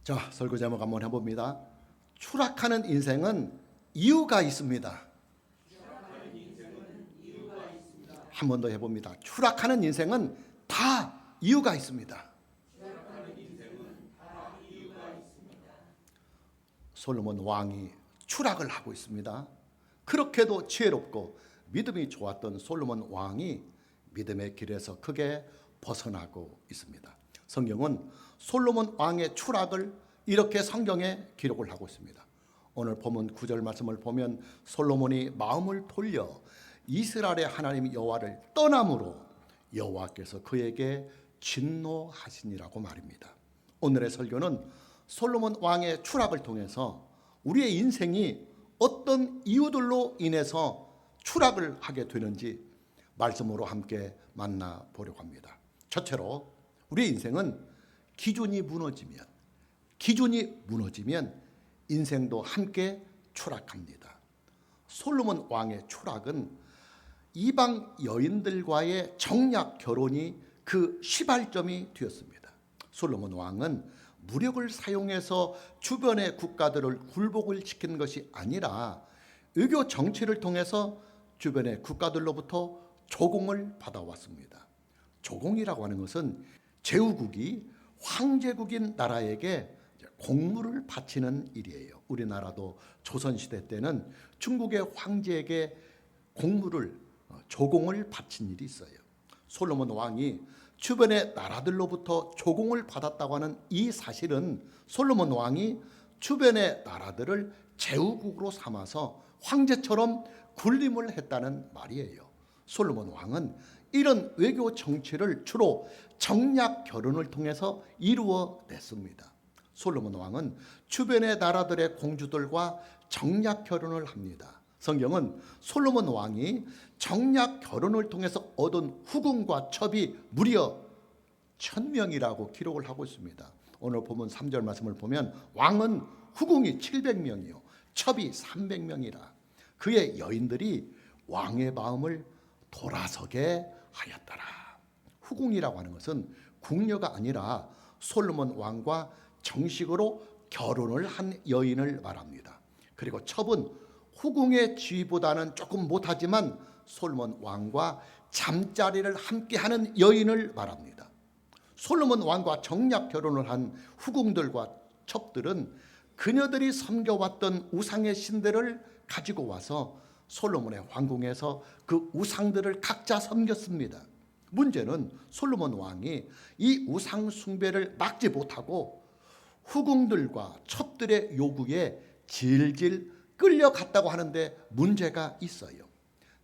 자, 설교 제목 한번 해봅니다. 추락하는 인생은 이유가 있습니다. 한 번 더 해봅니다. 추락하는 인생은 다 이유가 있습니다. 솔로몬 왕이 추락을 하고 있습니다. 그렇게도 지혜롭고 믿음이 좋았던 솔로몬 왕이 믿음의 길에서 크게 벗어나고 있습니다. 성경은 솔로몬 왕의 추락을 이렇게 성경에 기록을 하고 있습니다. 오늘 본문 9절 말씀을 보면 솔로몬이 마음을 돌려 이스라엘의 하나님 여호와를 떠남으로 여호와께서 그에게 진노하시니라고 말입니다. 오늘의 설교는 솔로몬 왕의 추락을 통해서 우리의 인생이 어떤 이유들로 인해서 추락을 하게 되는지 말씀으로 함께 만나보려고 합니다. 첫째로 우리의 인생은 기준이 무너지면 인생도 함께 추락합니다. 솔로몬 왕의 추락은 이방 여인들과의 정략 결혼이 그 시발점이 되었습니다. 솔로몬 왕은 무력을 사용해서 주변의 국가들을 굴복을 시킨 것이 아니라 외교 정치를 통해서 주변의 국가들로부터 조공을 받아왔습니다. 조공이라고 하는 것은 제후국이 황제국인 나라에게 공물을 바치는 일이에요. 우리나라도 조선시대 때는 중국의 황제에게 공물을 조공을 바친 일이 있어요. 솔로몬 왕이 주변의 나라들로부터 조공을 받았다고 하는 이 사실은 솔로몬 왕이 주변의 나라들을 제후국으로 삼아서 황제처럼 군림을 했다는 말이에요. 솔로몬 왕은 이런 외교 정치를 주로 정략 결혼을 통해서 이루어냈습니다. 솔로몬 왕은 주변의 나라들의 공주들과 정략 결혼을 합니다. 성경은 솔로몬 왕이 정략 결혼을 통해서 얻은 후궁과 첩이 무려 1000명이라고 기록을 하고 있습니다. 오늘 본문 3절 말씀을 보면 왕은 후궁이 700명이요 첩이 300명이라 그의 여인들이 왕의 마음을 돌아서게 하였더라. 후궁이라고 하는 것은 궁녀가 아니라 솔로몬 왕과 정식으로 결혼을 한 여인을 말합니다. 그리고 첩은 후궁의 지위보다는 조금 못하지만 솔로몬 왕과 잠자리를 함께하는 여인을 말합니다. 솔로몬 왕과 정략 결혼을 한 후궁들과 첩들은 그녀들이 섬겨왔던 우상의 신들을 가지고 와서 솔로몬의 황궁에서 그 우상들을 각자 섬겼습니다. 문제는 솔로몬 왕이 이 우상 숭배를 막지 못하고 후궁들과 첩들의 요구에 질질 끌려갔다고 하는데 문제가 있어요.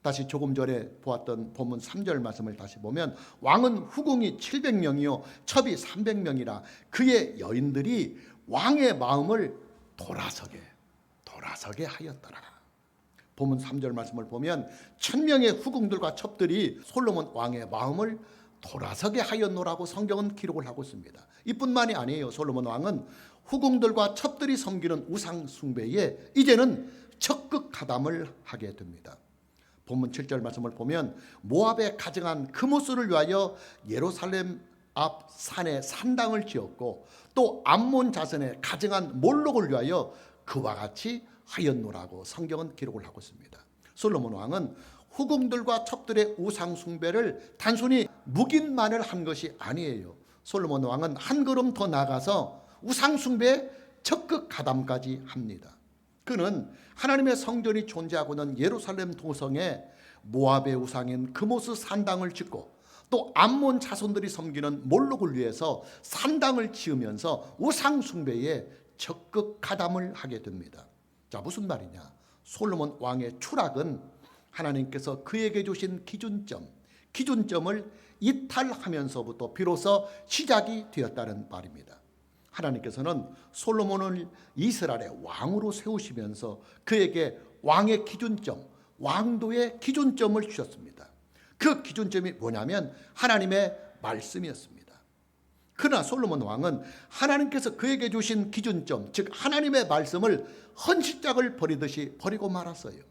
다시 조금 전에 보았던 본문 3절 말씀을 다시 보면 왕은 후궁이 700명이요 첩이 300명이라 그의 여인들이 왕의 마음을 돌아서게 하였더라. 본문 3절 말씀을 보면 1000명의 후궁들과 첩들이 솔로몬 왕의 마음을 돌아서게 하였노라고 성경은 기록을 하고 있습니다. 이뿐만이 아니에요. 솔로몬 왕은 후궁들과 첩들이 섬기는 우상 숭배에 이제는 적극 가담을 하게 됩니다. 본문 7절 말씀을 보면 모압에 가증한 그모스를 위하여 예루살렘 앞 산에 산당을 지었고 또 암몬 자손에 가증한 몰록을 위하여 그와 같이 하였노라고 성경은 기록을 하고 있습니다. 솔로몬 왕은 후궁들과 첩들의 우상 숭배를 단순히 묵인만을 한 것이 아니에요. 솔로몬 왕은 한 걸음 더 나가서 우상 숭배에 적극 가담까지 합니다. 그는 하나님의 성전이 존재하고 있는 예루살렘 도성에 모압의 우상인 그모스 산당을 짓고 또 암몬 자손들이 섬기는 몰록을 위해서 산당을 지으면서 우상 숭배에 적극 가담을 하게 됩니다. 자, 무슨 말이냐? 솔로몬 왕의 추락은 하나님께서 그에게 주신 기준점을 이탈하면서부터 비로소 시작이 되었다는 말입니다. 하나님께서는 솔로몬을 이스라엘의 왕으로 세우시면서 그에게 왕의 기준점, 왕도의 기준점을 주셨습니다. 그 기준점이 뭐냐면 하나님의 말씀이었습니다. 그러나 솔로몬 왕은 하나님께서 그에게 주신 기준점, 즉 하나님의 말씀을 헌신짝을 버리듯이 버리고 말았어요.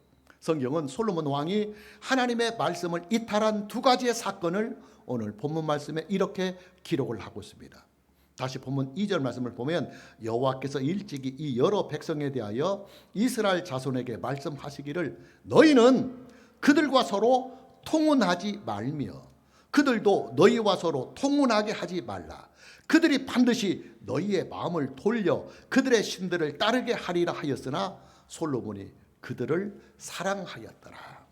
성경은 솔로몬 왕이 하나님의 말씀을 이탈한 두 가지의 사건을 오늘 본문 말씀에 이렇게 기록을 하고 있습니다. 다시 본문 2절 말씀을 보면 여호와께서 일찍이 이 여러 백성에 대하여 이스라엘 자손에게 말씀하시기를 너희는 그들과 서로 통혼하지 말며 그들도 너희와 서로 통혼하게 하지 말라. 그들이 반드시 너희의 마음을 돌려 그들의 신들을 따르게 하리라 하였으나 솔로몬이 그들을 사랑하였더라.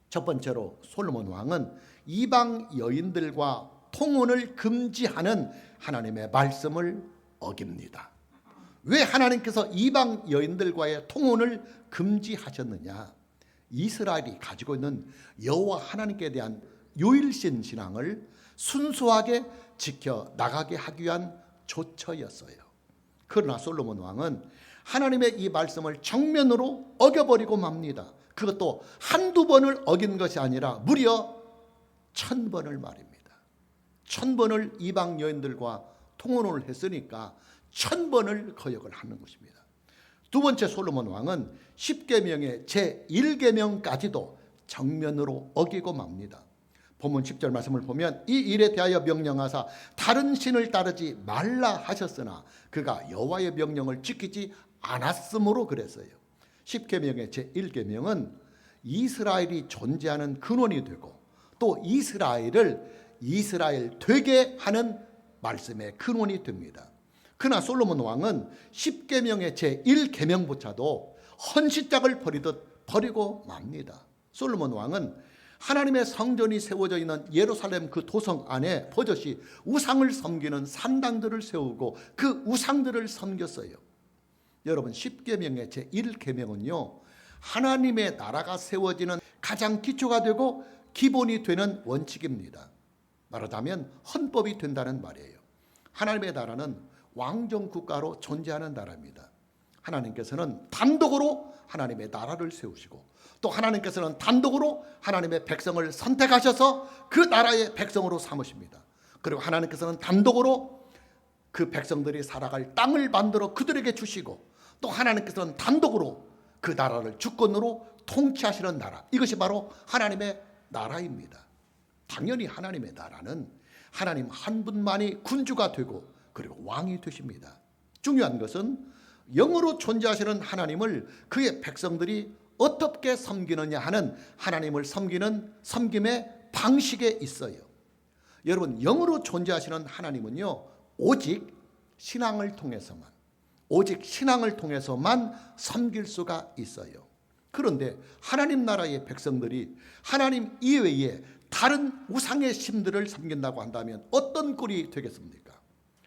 첫 번째로 솔로몬 왕은 이방 여인들과 통혼을 금지하는 하나님의 말씀을 어깁니다. 왜 하나님께서 이방 여인들과의 통혼을 금지하셨느냐? 이스라엘이 가지고 있는 여호와 하나님께 대한 유일신 신앙을 순수하게 지켜 나가게 하기 위한 조처였어요. 그러나 솔로몬 왕은 하나님의 이 말씀을 정면으로 어겨버리고 맙니다. 그것도 한두 번을 어긴 것이 아니라 무려 1000번을 말입니다. 1000번을 이방 여인들과 통혼을 했으니까 1000번을 거역을 하는 것입니다. 두 번째 솔로몬 왕은 10계명의 제1계명까지도 정면으로 어기고 맙니다. 본문 10절 말씀을 보면 이 일에 대하여 명령하사 다른 신을 따르지 말라 하셨으나 그가 여호와의 명령을 지키지 않았으므로 그랬어요. 10계명의 제1계명은 이스라엘이 존재하는 근원이 되고 또 이스라엘을 이스라엘 되게 하는 말씀의 근원이 됩니다. 그러나 솔로몬 왕은 10계명의 제1계명조차도 헌시짝을 버리듯 버리고 맙니다. 솔로몬 왕은 하나님의 성전이 세워져 있는 예루살렘 그 도성 안에 버젓이 우상을 섬기는 산당들을 세우고 그 우상들을 섬겼어요. 여러분 10계명의 제1계명은요 하나님의 나라가 세워지는 가장 기초가 되고 기본이 되는 원칙입니다. 말하자면 헌법이 된다는 말이에요. 하나님의 나라는 왕정국가로 존재하는 나라입니다. 하나님께서는 단독으로 하나님의 나라를 세우시고 또 하나님께서는 단독으로 하나님의 백성을 선택하셔서 그 나라의 백성으로 삼으십니다. 그리고 하나님께서는 단독으로 그 백성들이 살아갈 땅을 만들어 그들에게 주시고 또 하나님께서는 단독으로 그 나라를 주권으로 통치하시는 나라, 이것이 바로 하나님의 나라입니다. 당연히 하나님의 나라는 하나님 한 분만이 군주가 되고 그리고 왕이 되십니다. 중요한 것은 영으로 존재하시는 하나님을 그의 백성들이 어떻게 섬기느냐 하는 하나님을 섬기는 섬김의 방식에 있어요. 여러분 영으로 존재하시는 하나님은요 오직 신앙을 통해서만 섬길 수가 있어요. 그런데 하나님 나라의 백성들이 하나님 이외에 다른 우상의 신들을 섬긴다고 한다면 어떤 꼴이 되겠습니까?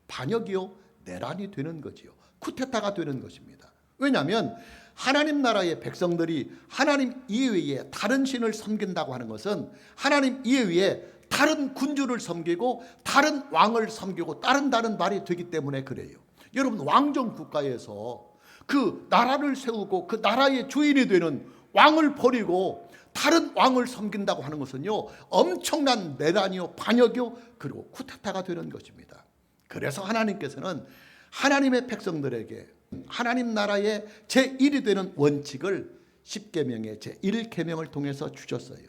반역이요 내란이 되는 거지요. 쿠데타가 되는 것입니다. 왜냐하면 하나님 나라의 백성들이 하나님 이외에 다른 신을 섬긴다고 하는 것은 하나님 이외에 다른 군주를 섬기고 다른 왕을 섬기고 따른다는 말이 되기 때문에 그래요. 여러분 왕정 국가에서 그 나라를 세우고 그 나라의 주인이 되는 왕을 버리고 다른 왕을 섬긴다고 하는 것은요 엄청난 내란이요 반역이요 그리고 쿠데타가 되는 것입니다. 그래서 하나님께서는 하나님의 백성들에게 하나님 나라의 제1이 되는 원칙을 10계명의 제1계명을 통해서 주셨어요.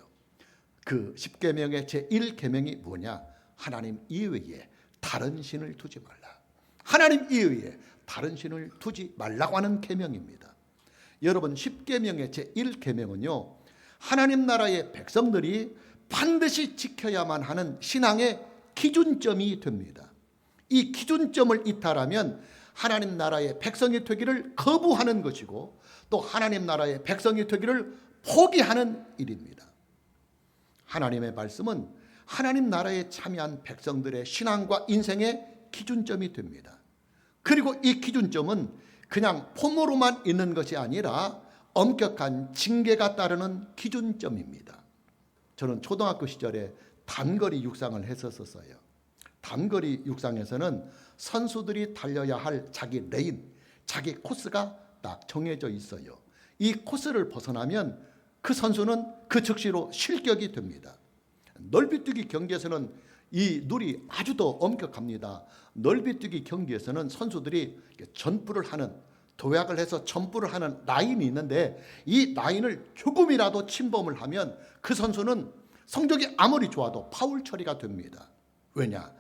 그 10계명의 제1계명이 뭐냐? 하나님 이외에 다른 신을 두지 말라. 하나님 이외에 다른 신을 두지 말라고 하는 계명입니다. 여러분 10계명의 제1계명은요 하나님 나라의 백성들이 반드시 지켜야만 하는 신앙의 기준점이 됩니다. 이 기준점을 이탈하면 하나님 나라의 백성이 되기를 거부하는 것이고 또 하나님 나라의 백성이 되기를 포기하는 일입니다. 하나님의 말씀은 하나님 나라에 참여한 백성들의 신앙과 인생의 기준점이 됩니다. 그리고 이 기준점은 그냥 폼으로만 있는 것이 아니라 엄격한 징계가 따르는 기준점입니다. 저는 초등학교 시절에 단거리 육상을 했었어요. 단거리 육상에서는 선수들이 달려야 할 자기 레인, 자기 코스가 딱 정해져 있어요. 이 코스를 벗어나면 그 선수는 그 즉시로 실격이 됩니다. 넓이뛰기 경기에서는 이 룰이 아주 더 엄격합니다. 넓이뛰기 경기에서는 선수들이 전부를 하는, 도약을 해서 전부를 하는 라인이 있는데 이 라인을 조금이라도 침범을 하면 그 선수는 성적이 아무리 좋아도 파울 처리가 됩니다. 왜냐?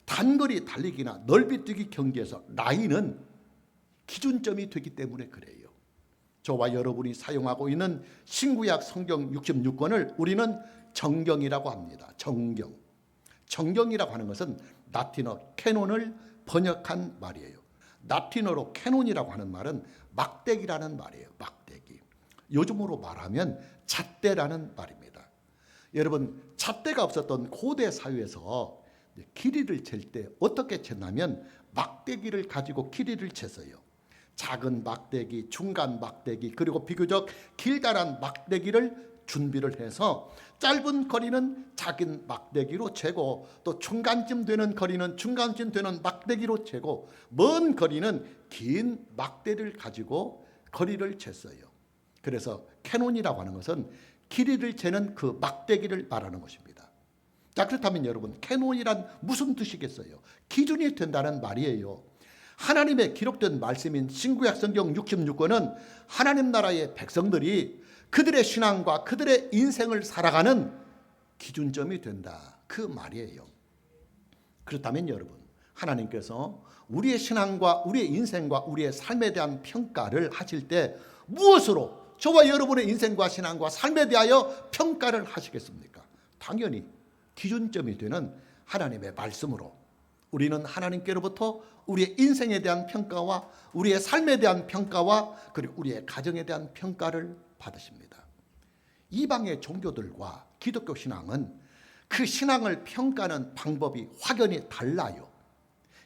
단거리 달리기나 넓이뛰기 경기에서 나이는 기준점이 되기 때문에 그래요. 저와 여러분이 사용하고 있는 신구약 성경 66권을 우리는 정경이라고 합니다. 정경. 정경이라고 하는 것은 라틴어 캐논을 번역한 말이에요. 라틴어로 캐논이라고 하는 말은 막대기라는 말이에요. 막대기. 요즘으로 말하면 잣대라는 말입니다. 여러분, 잣대가 없었던 고대 사회에서 길이를 잴 때 어떻게 쟀냐면 막대기를 가지고 길이를 쟀어요. 작은 막대기, 중간 막대기, 그리고 비교적 길다란 막대기를 준비를 해서 짧은 거리는 작은 막대기로 재고, 또 중간쯤 되는 거리는 중간쯤 되는 막대기로 재고, 먼 거리는 긴 막대를 가지고 거리를 쟀어요. 그래서 캐논이라고 하는 것은 길이를 재는 그 막대기를 말하는 것입니다. 자, 그렇다면 여러분, 캐논이란 무슨 뜻이겠어요? 기준이 된다는 말이에요. 하나님의 기록된 말씀인 신구약 성경 66권은 하나님 나라의 백성들이 그들의 신앙과 그들의 인생을 살아가는 기준점이 된다, 그 말이에요. 그렇다면 여러분, 하나님께서 우리의 신앙과 우리의 인생과 우리의 삶에 대한 평가를 하실 때 무엇으로 저와 여러분의 인생과 신앙과 삶에 대하여 평가를 하시겠습니까? 당연히 기준점이 되는 하나님의 말씀으로 우리는 하나님께로부터 우리의 인생에 대한 평가와 우리의 삶에 대한 평가와 그리고 우리의 가정에 대한 평가를 받으십니다. 이방의 종교들과 기독교 신앙은 그 신앙을 평가하는 방법이 확연히 달라요.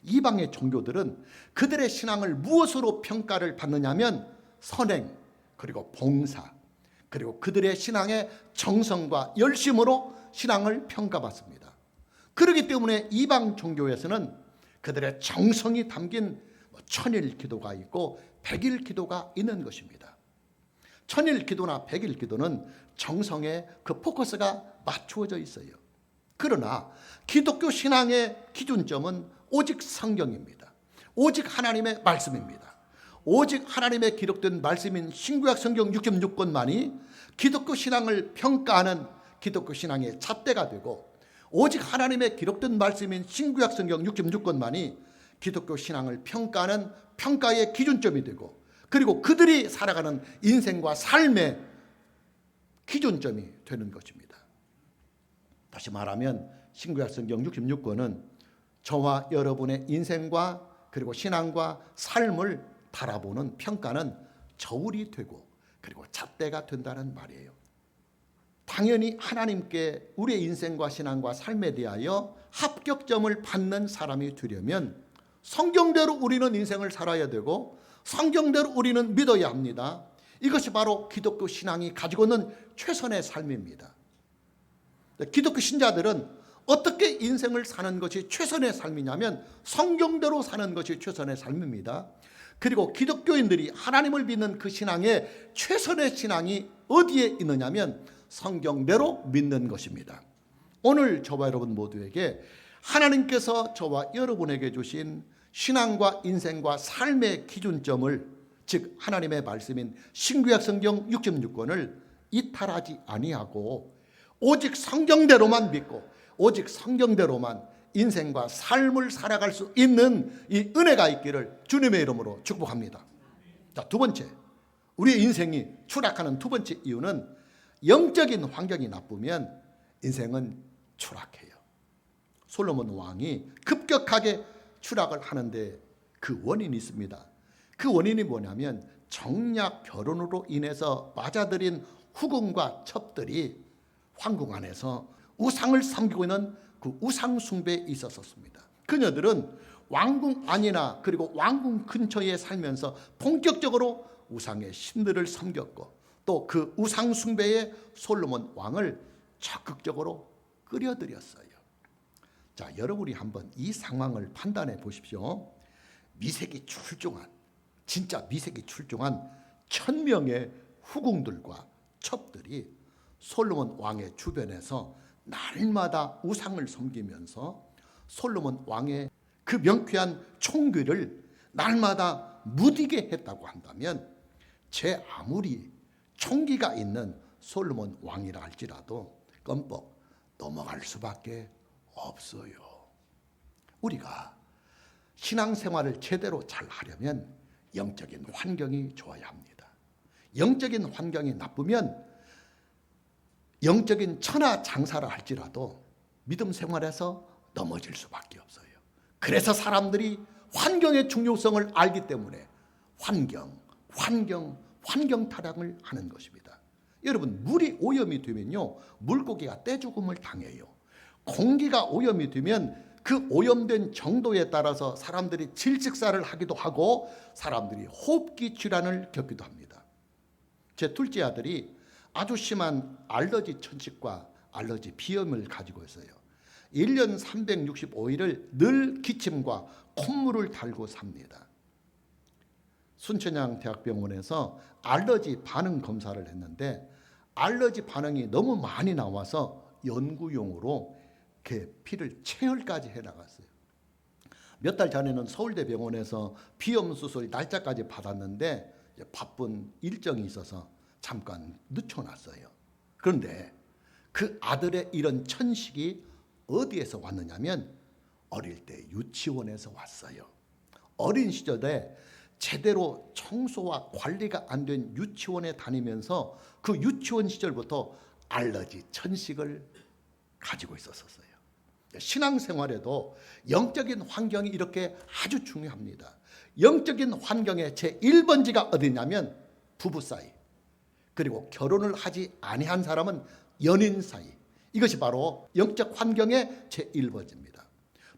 이방의 종교들은 그들의 신앙을 무엇으로 평가를 받느냐면 선행, 그리고 봉사, 그리고 그들의 신앙의 정성과 열심으로 신앙을 평가받습니다. 그렇기 때문에 이방 종교에서는 그들의 정성이 담긴 천일 기도가 있고 백일 기도가 있는 것입니다. 천일 기도나 백일 기도는 정성에 그 포커스가 맞추어져 있어요. 그러나 기독교 신앙의 기준점은 오직 성경입니다. 오직 하나님의 말씀입니다. 오직 하나님의 기록된 말씀인 신구약 성경 66권만이 기독교 신앙을 평가하는 기독교 신앙의 잣대가 되고, 오직 하나님의 기록된 말씀인 신구약 성경 66권만이 기독교 신앙을 평가하는 평가의 기준점이 되고, 그리고 그들이 살아가는 인생과 삶의 기준점이 되는 것입니다. 다시 말하면 신구약 성경 66권은 저와 여러분의 인생과 그리고 신앙과 삶을 바라보는 평가는 저울이 되고 그리고 잣대가 된다는 말이에요. 당연히 하나님께 우리의 인생과 신앙과 삶에 대하여 합격점을 받는 사람이 되려면 성경대로 우리는 인생을 살아야 되고 성경대로 우리는 믿어야 합니다. 이것이 바로 기독교 신앙이 가지고 있는 최선의 삶입니다. 기독교 신자들은 어떻게 인생을 사는 것이 최선의 삶이냐면 성경대로 사는 것이 최선의 삶입니다. 그리고 기독교인들이 하나님을 믿는 그 신앙의 최선의 신앙이 어디에 있느냐면 성경대로 믿는 것입니다. 오늘 저와 여러분 모두에게 하나님께서 저와 여러분에게 주신 신앙과 인생과 삶의 기준점을, 즉 하나님의 말씀인 신구약 성경 66권을 이탈하지 아니하고 오직 성경대로만 믿고 오직 성경대로만 인생과 삶을 살아갈 수 있는 이 은혜가 있기를 주님의 이름으로 축복합니다. 자, 두 번째, 우리의 인생이 추락하는 두 번째 이유는 영적인 환경이 나쁘면 인생은 추락해요. 솔로몬 왕이 급격하게 추락을 하는데 그 원인이 있습니다. 그 원인이 뭐냐면 정략 결혼으로 인해서 맞아들인 후궁과 첩들이 황궁 안에서 우상을 섬기고 있는 그 우상 숭배에 있었습니다. 그녀들은 왕궁 안이나 그리고 왕궁 근처에 살면서 본격적으로 우상의 신들을 섬겼고 또 그 우상 숭배에 솔로몬 왕을 적극적으로 끌어들였어요. 자, 여러분이 한번 이 상황을 판단해 보십시오. 미색이 출중한, 진짜 미색이 출중한 1000명의 후궁들과 첩들이 솔로몬 왕의 주변에서 날마다 우상을 섬기면서 솔로몬 왕의 그 명쾌한 총귀를 날마다 무디게 했다고 한다면 제 아무리 총기가 있는 솔로몬 왕이라 할지라도 껌뻑 넘어갈 수밖에 없어요. 우리가 신앙생활을 제대로 잘 하려면 영적인 환경이 좋아야 합니다. 영적인 환경이 나쁘면 영적인 천하장사를 할지라도 믿음 생활에서 넘어질 수밖에 없어요. 그래서 사람들이 환경의 중요성을 알기 때문에 환경 타락을 하는 것입니다. 여러분, 물이 오염이 되면요, 물고기가 떼죽음을 당해요. 공기가 오염이 되면 그 오염된 정도에 따라서 사람들이 질식사를 하기도 하고 사람들이 호흡기 질환을 겪기도 합니다. 제 둘째 아들이 아주 심한 알러지 천식과 알러지 비염을 가지고 있어요. 1년 365일을 늘 기침과 콧물을 달고 삽니다. 순천향대학병원에서 알러지 반응 검사를 했는데 알러지 반응이 너무 많이 나와서 연구용으로 피를 체열까지 해나갔어요. 몇 달 전에는 서울대병원에서 비염 수술 날짜까지 받았는데 바쁜 일정이 있어서 잠깐 늦춰놨어요. 그런데 그 아들의 이런 천식이 어디에서 왔느냐면 어릴 때 유치원에서 왔어요. 어린 시절에 제대로 청소와 관리가 안 된 유치원에 다니면서 그 유치원 시절부터 알러지 천식을 가지고 있었어요. 신앙생활에도 영적인 환경이 이렇게 아주 중요합니다. 영적인 환경의 제1번지가 어디냐면 부부 사이, 그리고 결혼을 하지 아니한 사람은 연인 사이, 이것이 바로 영적 환경의 제1번지입니다.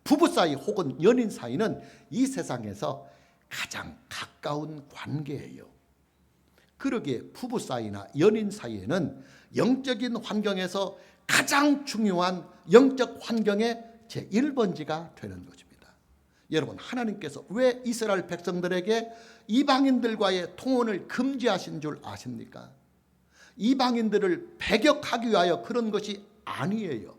부부 사이 혹은 연인 사이는 이 세상에서 가장 가까운 관계예요. 그러기에 부부 사이나 연인 사이에는 영적인 환경에서 가장 중요한 영적 환경의 제1번지가 되는 것입니다. 여러분, 하나님께서 왜 이스라엘 백성들에게 이방인들과의 통혼을 금지하신 줄 아십니까? 이방인들을 배격하기 위하여 그런 것이 아니에요.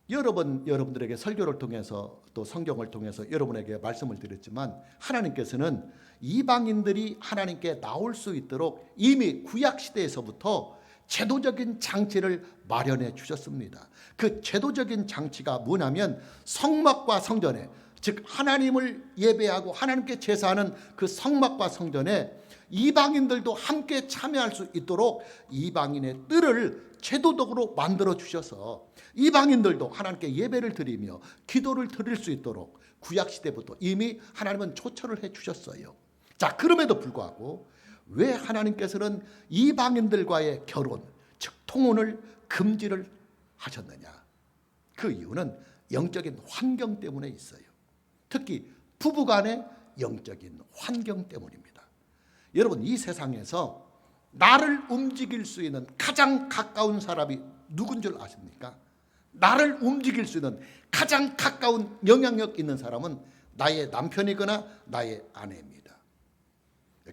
여러 번 여러분들에게 설교를 통해서 또 성경을 통해서 여러분에게 말씀을 드렸지만 하나님께서는 이방인들이 하나님께 나올 수 있도록 이미 구약시대에서부터 제도적인 장치를 마련해 주셨습니다. 그 제도적인 장치가 뭐냐면 성막과 성전에, 즉 하나님을 예배하고 하나님께 제사하는 그 성막과 성전에 이방인들도 함께 참여할 수 있도록 이방인의 뜰을 제도적으로 만들어 주셔서 이방인들도 하나님께 예배를 드리며 기도를 드릴 수 있도록 구약시대부터 이미 하나님은 초청을 해 주셨어요. 자, 그럼에도 불구하고 왜 하나님께서는 이방인들과의 결혼, 즉 통혼을 금지를 하셨느냐? 그 이유는 영적인 환경 때문에 있어요. 특히 부부간의 영적인 환경 때문입니다. 여러분, 이 세상에서 나를 움직일 수 있는 가장 가까운 사람이 누군 줄 아십니까? 나를 움직일 수 있는 가장 가까운 영향력 있는 사람은 나의 남편이거나 나의 아내입니다.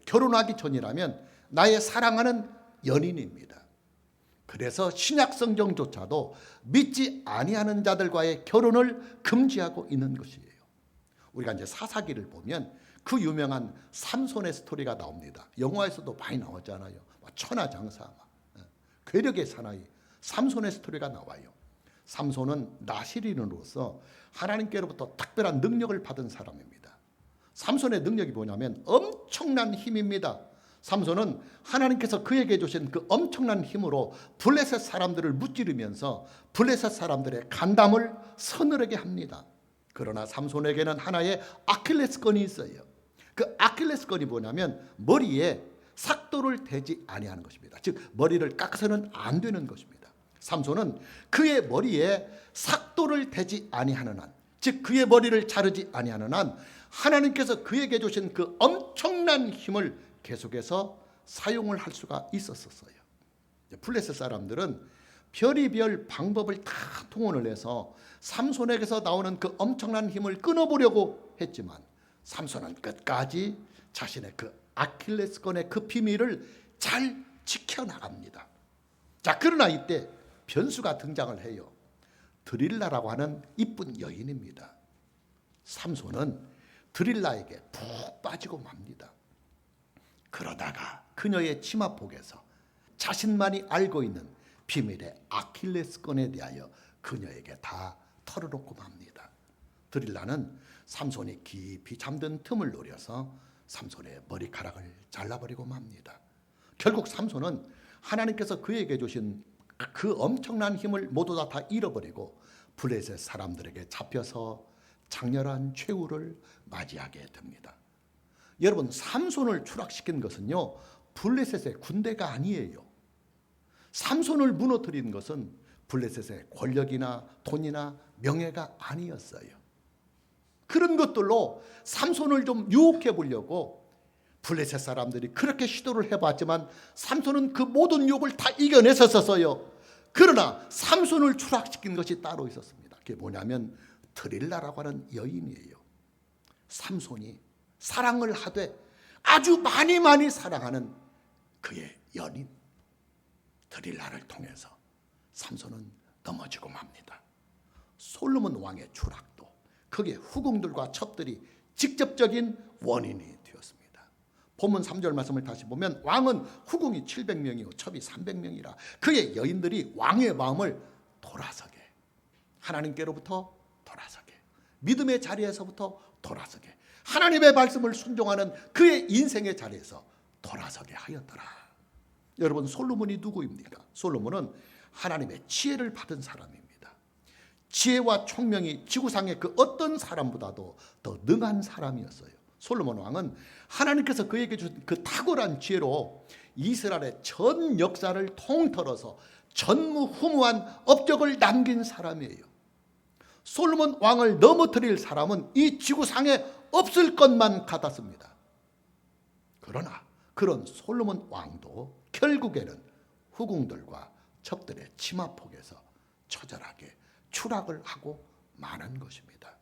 결혼하기 전이라면 나의 사랑하는 연인입니다. 그래서 신약 성경조차도 믿지 아니하는 자들과의 결혼을 금지하고 있는 것이에요. 우리가 이제 사사기를 보면 그 유명한 삼손의 스토리가 나옵니다. 영화에서도 많이 나왔잖아요. 천하장사, 괴력의 사나이 삼손의 스토리가 나와요. 삼손은 나시린으로서 하나님께로부터 특별한 능력을 받은 사람입니다. 삼손의 능력이 뭐냐면 엄청난 힘입니다. 삼손은 하나님께서 그에게 주신 그 엄청난 힘으로 블레셋 사람들을 무찌르면서 블레셋 사람들의 간담을 서늘하게 합니다. 그러나 삼손에게는 하나의 아킬레스건이 있어요. 그 아킬레스건이 뭐냐면 머리에 삭도를 대지 아니하는 것입니다. 즉 머리를 깎아서는 안 되는 것입니다. 삼손은 그의 머리에 삭도를 대지 아니하는 한, 즉 그의 머리를 자르지 아니하는 한 하나님께서 그에게 주신 그 엄청난 힘을 계속해서 사용을 할 수가 있었어요. 블레셋 사람들은 별의별 방법을 다 동원을 해서 삼손에게서 나오는 그 엄청난 힘을 끊어보려고 했지만 삼손은 끝까지 자신의 그 아킬레스건의 그 비밀을 잘 지켜나갑니다. 자, 그러나 이때 변수가 등장을 해요. 드릴라라고 하는 이쁜 여인입니다. 삼손은 드릴라에게 푹 빠지고 맙니다. 그러다가 그녀의 치마폭에서 자신만이 알고 있는 비밀의 아킬레스건에 대하여 그녀에게 다 털어놓고 맙니다. 드릴라는 삼손이 깊이 잠든 틈을 노려서 삼손의 머리카락을 잘라버리고 맙니다. 결국 삼손은 하나님께서 그에게 주신 그 엄청난 힘을 모두 다 잃어버리고 블레셋 사람들에게 잡혀서 장렬한 최후를 맞이하게 됩니다. 여러분, 삼손을 추락시킨 것은요, 블레셋의 군대가 아니에요. 삼손을 무너뜨린 것은 블레셋의 권력이나 돈이나 명예가 아니었어요. 그런 것들로 삼손을 좀 유혹해 보려고 블레셋 사람들이 그렇게 시도를 해봤지만 삼손은 그 모든 유혹을 다 이겨냈었어요. 그러나 삼손을 추락시킨 것이 따로 있었습니다. 그게 뭐냐면 드릴라라고 하는 여인이에요. 삼손이 사랑을 하되 아주 많이 사랑하는 그의 연인 드릴라를 통해서 삼손은 넘어지고 맙니다. 솔로몬 왕의 추락도 그의 후궁들과 첩들이 직접적인 원인이 되었습니다. 본문 3절 말씀을 다시 보면 왕은 후궁이 700명이요 첩이 300명이라 그의 여인들이 왕의 마음을 돌아서게, 하나님께로부터 돌아서게, 믿음의 자리에서부터 돌아서게, 하나님의 말씀을 순종하는 그의 인생의 자리에서 돌아서게 하였더라. 여러분, 솔로몬이 누구입니까? 솔로몬은 하나님의 지혜를 받은 사람입니다. 지혜와 총명이 지구상의 그 어떤 사람보다도 더 능한 사람이었어요. 솔로몬 왕은 하나님께서 그에게 준 그 탁월한 지혜로 이스라엘의 전 역사를 통틀어서 전무후무한 업적을 남긴 사람이에요. 솔로몬 왕을 넘어뜨릴 사람은 이 지구상에 없을 것만 같았습니다. 그러나 그런 솔로몬 왕도 결국에는 후궁들과 첩들의 치마폭에서 처절하게 추락을 하고 마는 것입니다.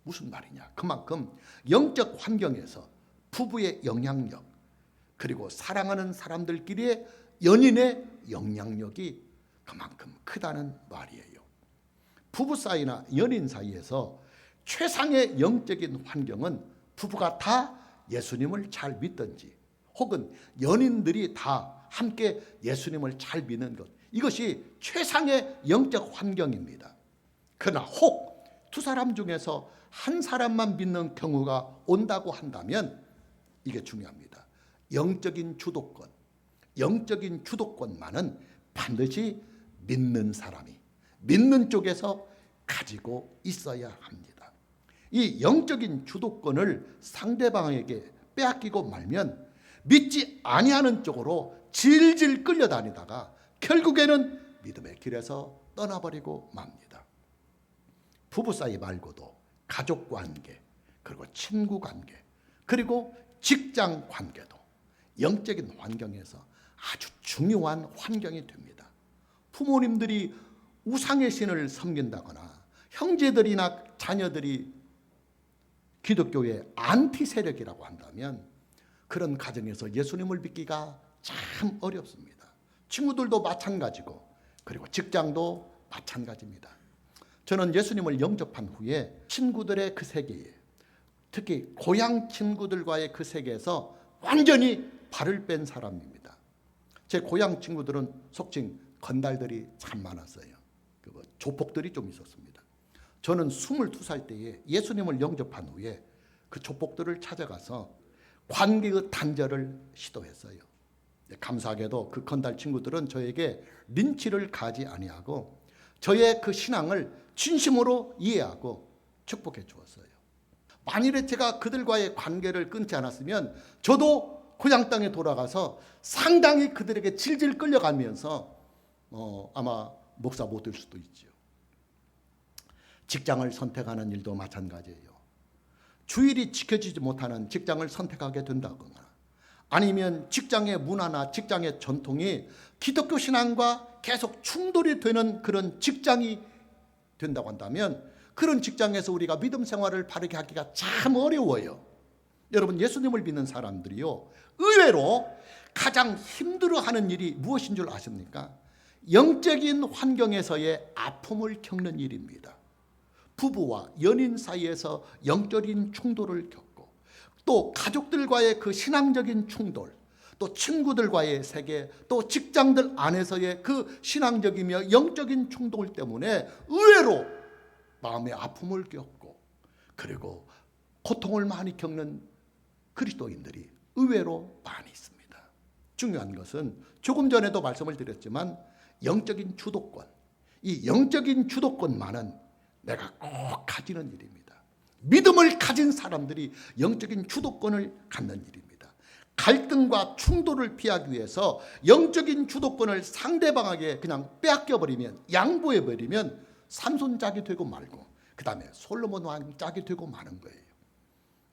무슨 말이냐? 그만큼 영적 환경에서 부부의 영향력, 그리고 사랑하는 사람들끼리의 연인의 영향력이 그만큼 크다는 말이에요. 부부 사이나 연인 사이에서 최상의 영적인 환경은 부부가 다 예수님을 잘 믿든지 혹은 연인들이 다 함께 예수님을 잘 믿는 것, 이것이 최상의 영적 환경입니다. 그러나 혹 두 사람 중에서 한 사람만 믿는 경우가 온다고 한다면 이게 중요합니다. 영적인 주도권만은 반드시 믿는 사람이 믿는 쪽에서 가지고 있어야 합니다. 이 영적인 주도권을 상대방에게 빼앗기고 말면 믿지 아니하는 쪽으로 질질 끌려다니다가 결국에는 믿음의 길에서 떠나버리고 맙니다. 부부 사이 말고도 가족관계, 그리고 친구관계, 그리고 직장관계도 영적인 환경에서 아주 중요한 환경이 됩니다. 부모님들이 우상의 신을 섬긴다거나 형제들이나 자녀들이 기독교의 안티 세력이라고 한다면 그런 가정에서 예수님을 믿기가 참 어렵습니다. 친구들도 마찬가지고 그리고 직장도 마찬가지입니다. 저는 예수님을 영접한 후에 친구들의 그 세계에, 특히 고향 친구들과의 그 세계에서 완전히 발을 뺀 사람입니다. 제 고향 친구들은 속칭 건달들이 참 많았어요. 조폭들이 좀 있었습니다. 저는 22살 때에 예수님을 영접한 후에 그 조폭들을 찾아가서 관계의 단절을 시도했어요. 감사하게도 그 건달 친구들은 저에게 린치를 가지 아니하고 저의 그 신앙을 진심으로 이해하고 축복해 주었어요. 만일에 제가 그들과의 관계를 끊지 않았으면 저도 고향 땅에 돌아가서 상당히 그들에게 질질 끌려가면서 아마 목사 못 될 수도 있죠. 직장을 선택하는 일도 마찬가지예요. 주일이 지켜지지 못하는 직장을 선택하게 된다거나 아니면 직장의 문화나 직장의 전통이 기독교 신앙과 계속 충돌이 되는 그런 직장이 된다고 한다면 그런 직장에서 우리가 믿음 생활을 바르게 하기가 참 어려워요. 여러분, 예수님을 믿는 사람들이요, 의외로 가장 힘들어하는 일이 무엇인 줄 아십니까? 영적인 환경에서의 아픔을 겪는 일입니다. 부부와 연인 사이에서 영적인 충돌을 겪고 또 가족들과의 그 신앙적인 충돌, 또 친구들과의 세계, 또 직장들 안에서의 그 신앙적이며 영적인 충돌 때문에 의외로 마음의 아픔을 겪고 그리고 고통을 많이 겪는 그리스도인들이 의외로 많이 있습니다. 중요한 것은 조금 전에도 말씀을 드렸지만 영적인 주도권, 이 영적인 주도권만은 내가 꼭 가지는 일입니다. 믿음을 가진 사람들이 영적인 주도권을 갖는 일입니다. 갈등과 충돌을 피하기 위해서 영적인 주도권을 상대방에게 그냥 빼앗겨버리면, 양보해버리면 삼손 짝이 되고 말고, 그 다음에 솔로몬 왕 짝이 되고 마는 거예요.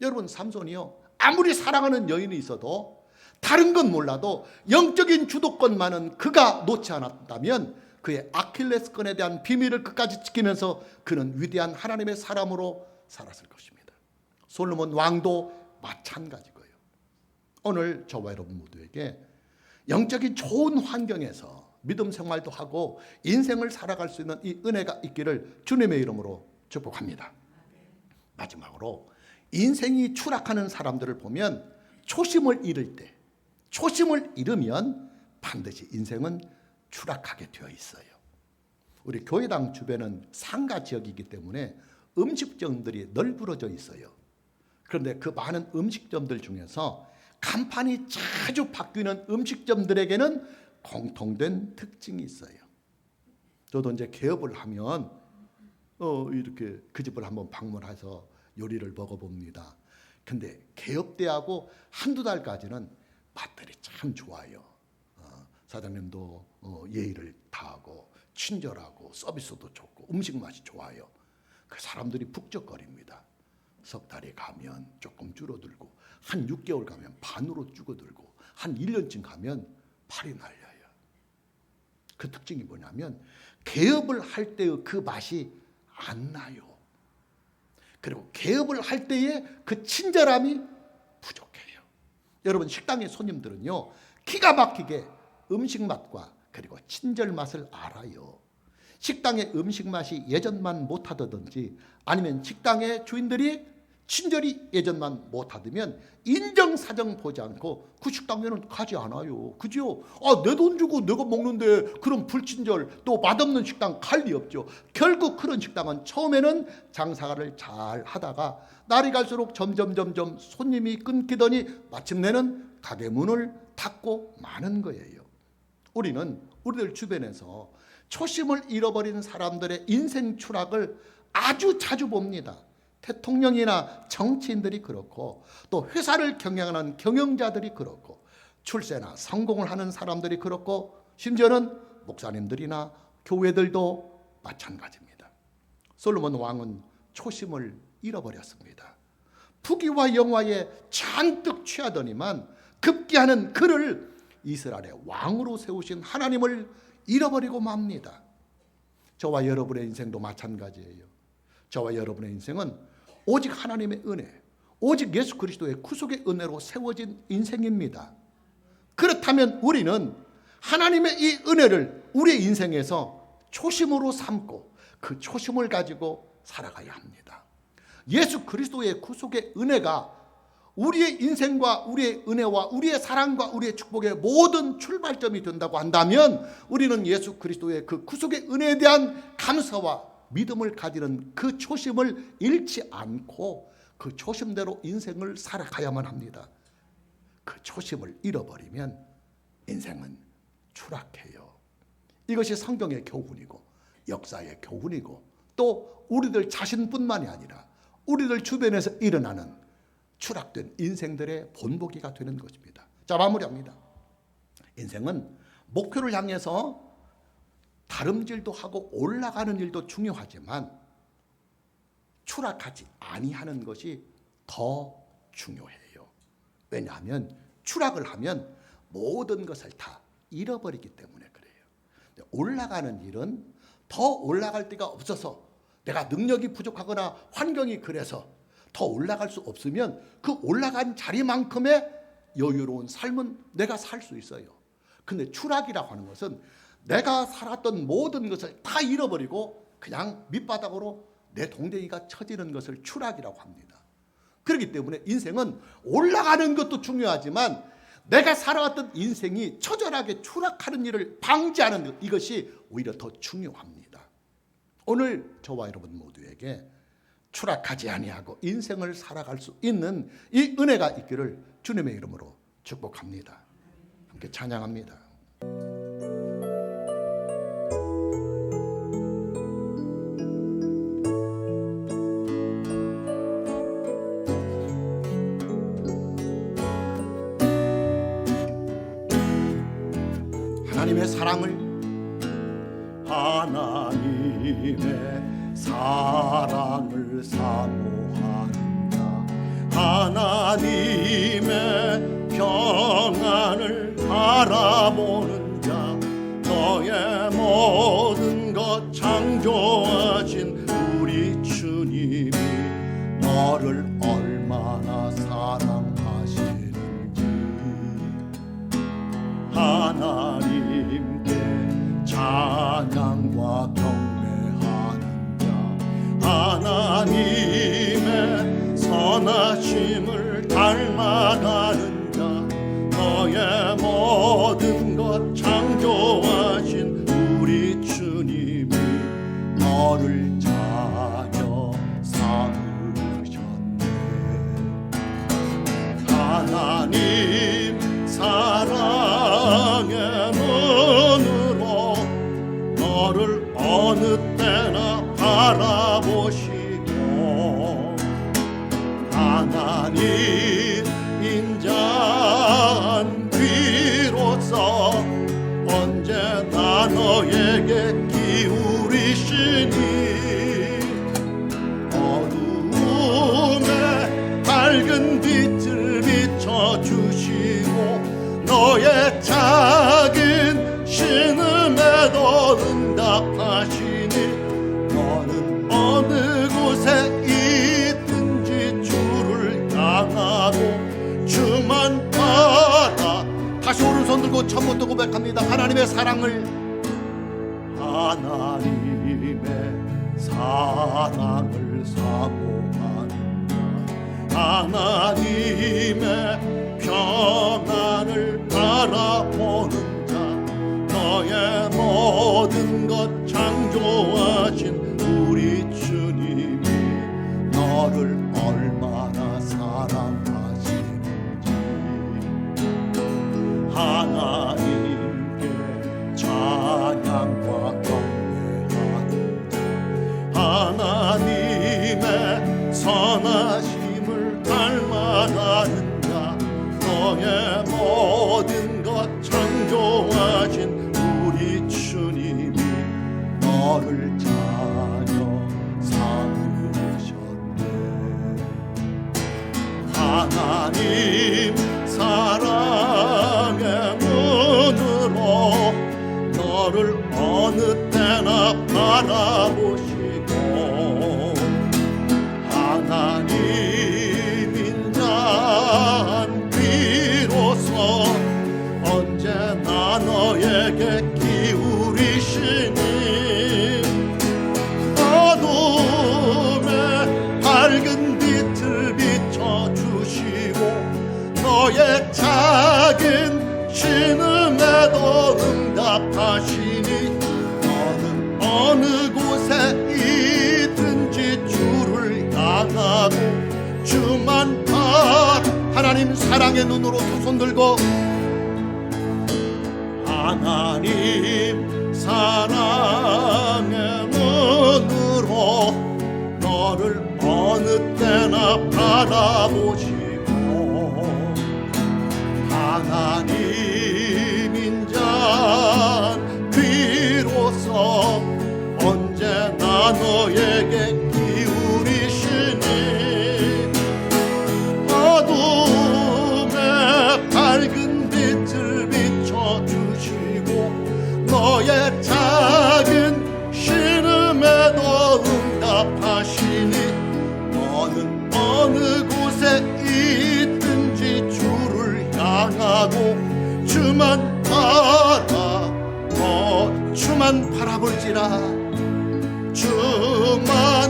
여러분, 삼손이요, 아무리 사랑하는 여인이 있어도, 다른 건 몰라도 영적인 주도권만은 그가 놓지 않았다면 그의 아킬레스건에 대한 비밀을 끝까지 지키면서 그는 위대한 하나님의 사람으로 살았을 것입니다. 솔로몬 왕도 마찬가지고요. 오늘 저와 여러분 모두에게 영적인 좋은 환경에서 믿음 생활도 하고 인생을 살아갈 수 있는 이 은혜가 있기를 주님의 이름으로 축복합니다. 마지막으로, 인생이 추락하는 사람들을 보면 초심을 잃을 때, 초심을 잃으면 반드시 인생은 추락하게 되어 있어요. 우리 교회당 주변은 상가 지역이기 때문에 음식점들이 널브러져 있어요. 그런데 그 많은 음식점들 중에서 간판이 자주 바뀌는 음식점들에게는 공통된 특징이 있어요. 저도 이제 개업을 하면 이렇게 그 집을 한번 방문해서 요리를 먹어봅니다. 근데 개업대하고 한두 달까지는 맛들이 참 좋아요. 사장님도 예의를 다하고 친절하고 서비스도 좋고 음식 맛이 좋아요. 그 사람들이 북적거립니다. 석 달이 가면 조금 줄어들고, 한 6개월 가면 반으로 줄어들고, 한 1년쯤 가면 팔이 날려요. 그 특징이 뭐냐면 개업을 할 때의 그 맛이 안 나요. 그리고 개업을 할 때의 그 친절함이 부족해요. 여러분, 식당의 손님들은요, 기가 막히게 음식 맛과 그리고 친절 맛을 알아요. 식당의 음식 맛이 예전만 못하다든지, 아니면 식당의 주인들이 친절이 예전만 못하다면 인정사정 보지 않고 그 식당에는 가지 않아요. 그죠? 내 돈 주고 내가 먹는데 그런 불친절, 또 맛없는 식당 갈 리 없죠. 결국 그런 식당은 처음에는 장사를 잘 하다가 날이 갈수록 점점 손님이 끊기더니 마침내는 가게 문을 닫고 마는 거예요. 우리는 우리들 주변에서 초심을 잃어버린 사람들의 인생 추락을 아주 자주 봅니다. 대통령이나 정치인들이 그렇고, 또 회사를 경영하는 경영자들이 그렇고, 출세나 성공을 하는 사람들이 그렇고, 심지어는 목사님들이나 교회들도 마찬가지입니다. 솔로몬 왕은 초심을 잃어버렸습니다. 부귀와 영화에 잔뜩 취하더니만 급기야는 그를 이스라엘의 왕으로 세우신 하나님을 잃어버리고 맙니다. 저와 여러분의 인생도 마찬가지예요. 저와 여러분의 인생은 오직 하나님의 은혜, 오직 예수 그리스도의 구속의 은혜로 세워진 인생입니다. 그렇다면 우리는 하나님의 이 은혜를 우리의 인생에서 초심으로 삼고 그 초심을 가지고 살아가야 합니다. 예수 그리스도의 구속의 은혜가 우리의 인생과 우리의 은혜와 우리의 사랑과 우리의 축복의 모든 출발점이 된다고 한다면, 우리는 예수 그리스도의 그 구속의 은혜에 대한 감사와 믿음을 가지는 그 초심을 잃지 않고 그 초심대로 인생을 살아가야만 합니다. 그 초심을 잃어버리면 인생은 추락해요. 이것이 성경의 교훈이고 역사의 교훈이고, 또 우리들 자신뿐만이 아니라 우리들 주변에서 일어나는 추락된 인생들의 본보기가 되는 것입니다. 자, 마무리합니다. 인생은 목표를 향해서 다름질도 하고 올라가는 일도 중요하지만 추락하지 아니하는 것이 더 중요해요. 왜냐하면 추락을 하면 모든 것을 다 잃어버리기 때문에 그래요. 올라가는 일은 더 올라갈 데가 없어서, 내가 능력이 부족하거나 환경이 그래서 더 올라갈 수 없으면 그 올라간 자리만큼의 여유로운 삶은 내가 살 수 있어요. 근데 추락이라고 하는 것은 내가 살았던 모든 것을 다 잃어버리고 그냥 밑바닥으로 내 동댕이가 처지는 것을 추락이라고 합니다. 그렇기 때문에 인생은 올라가는 것도 중요하지만 내가 살아왔던 인생이 처절하게 추락하는 일을 방지하는 것, 이것이 오히려 더 중요합니다. 오늘 저와 여러분 모두에게 추락하지 아니하고 인생을 살아갈 수 있는 이 은혜가 있기를 주님의 이름으로 축복합니다. 함께 찬양합니다. 하나님의 사랑을 사모한다. 하나님의 평안을 바라보는 자, 너의 모든 것 창조하신 우리 주님이 너를 얼마나 사랑하시는지 하나님께 찬양과 경배하는 자, 하나님의 선하심을 닮아가는 자, 너의 모든 것 창조하신 우리 주님이 너를 자녀 삼으셨네. 하나님 사랑의 눈으로 너를 어느 때나 바라보시고 하나님 인자한 귀로서 언제나 너에게 기울이시니 어두움에 밝은 빛을 비춰주시고 너의 작은 신음에도 응답하시니 너는 어느 곳에 있든지 주를 향하고 주만 바라. 다시 오른손 들고 처음부터 고백합니다. 하나님의 사랑을 사모하는 자, 하나님의 평안을 바라보는 자, 너의 모든 것 창조하신 우리 주님이 너를 얼마나 사랑하시는지 하나님께 찬양과 경배하는 자, 하나님의 선하심을 닮아가는 자, 너의 모든 것 창조하신 우리 주님이 너를 자녀 삼으셨네. 하나님 사랑의 눈으로 너를 어느 때나 바라보시고 하나님 인자한 귀로서 언제나 너에게 기울이시니 어둠에 밝은 빛을 비춰주시고 너의 작은 신음에도 응답하시니 너는 어느 곳에 있든지 주를 향하고 주만 바라. 하나님 사랑의 눈으로 두 손 들고 하나님 사랑의 눈으로 너를 어느 때나 바라보시고 하나님 인자한 귀로서 언제나 너에게 기울이시니 어둠에 밝은 빛을 비춰주시고 너의 작은 신음에도 응답하시니 너는 어느 곳에 있든지 주를 향하고 주만 바라. 주만 바라볼지라. 주만